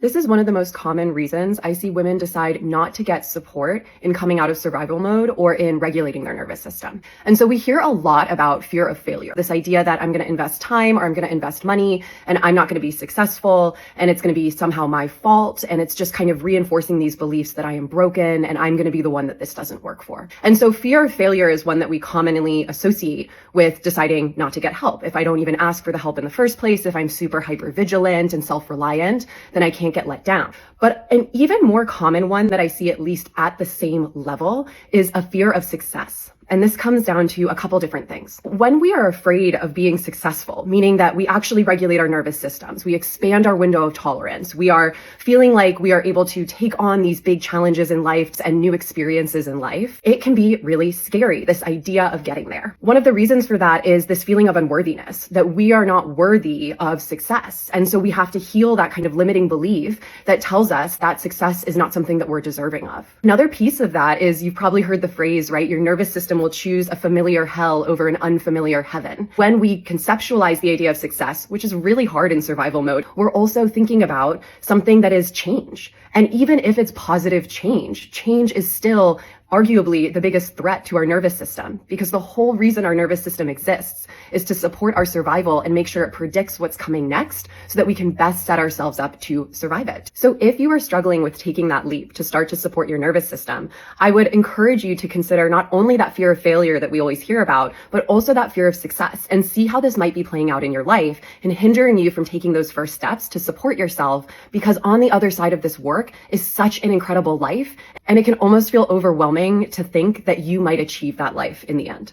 This is one of the most common reasons I see women decide not to get support in coming out of survival mode or in regulating their nervous system. And so we hear a lot about fear of failure, this idea that I'm going to invest time or I'm going to invest money and I'm not going to be successful and it's going to be somehow my fault. And it's just kind of reinforcing these beliefs that I am broken and I'm going to be the one that this doesn't work for. And so fear of failure is one that we commonly associate with deciding not to get help. If I don't even ask for the help in the first place, if I'm super hyper vigilant and self-reliant, then I can't get let down. But an even more common one that I see at least at the same level is a fear of success. And this comes down to a couple different things. When we are afraid of being successful, meaning that we actually regulate our nervous systems, we expand our window of tolerance, we are feeling like we are able to take on these big challenges in life and new experiences in life, it can be really scary, this idea of getting there. One of the reasons for that is this feeling of unworthiness, that we are not worthy of success. And so we have to heal that kind of limiting belief that tells us that success is not something that we're deserving of. Another piece of that is you've probably heard the phrase, right? Your nervous system will choose a familiar hell over an unfamiliar heaven. When we conceptualize the idea of success, which is really hard in survival mode, we're also thinking about something that is change. And even if it's positive change, change is still arguably the biggest threat to our nervous system, because the whole reason our nervous system exists is to support our survival and make sure it predicts what's coming next so that we can best set ourselves up to survive it. So if you are struggling with taking that leap to start to support your nervous system, I would encourage you to consider not only that fear of failure that we always hear about, but also that fear of success, and see how this might be playing out in your life and hindering you from taking those first steps to support yourself, because on the other side of this work is such an incredible life, and it can almost feel overwhelming to think that you might achieve that life in the end.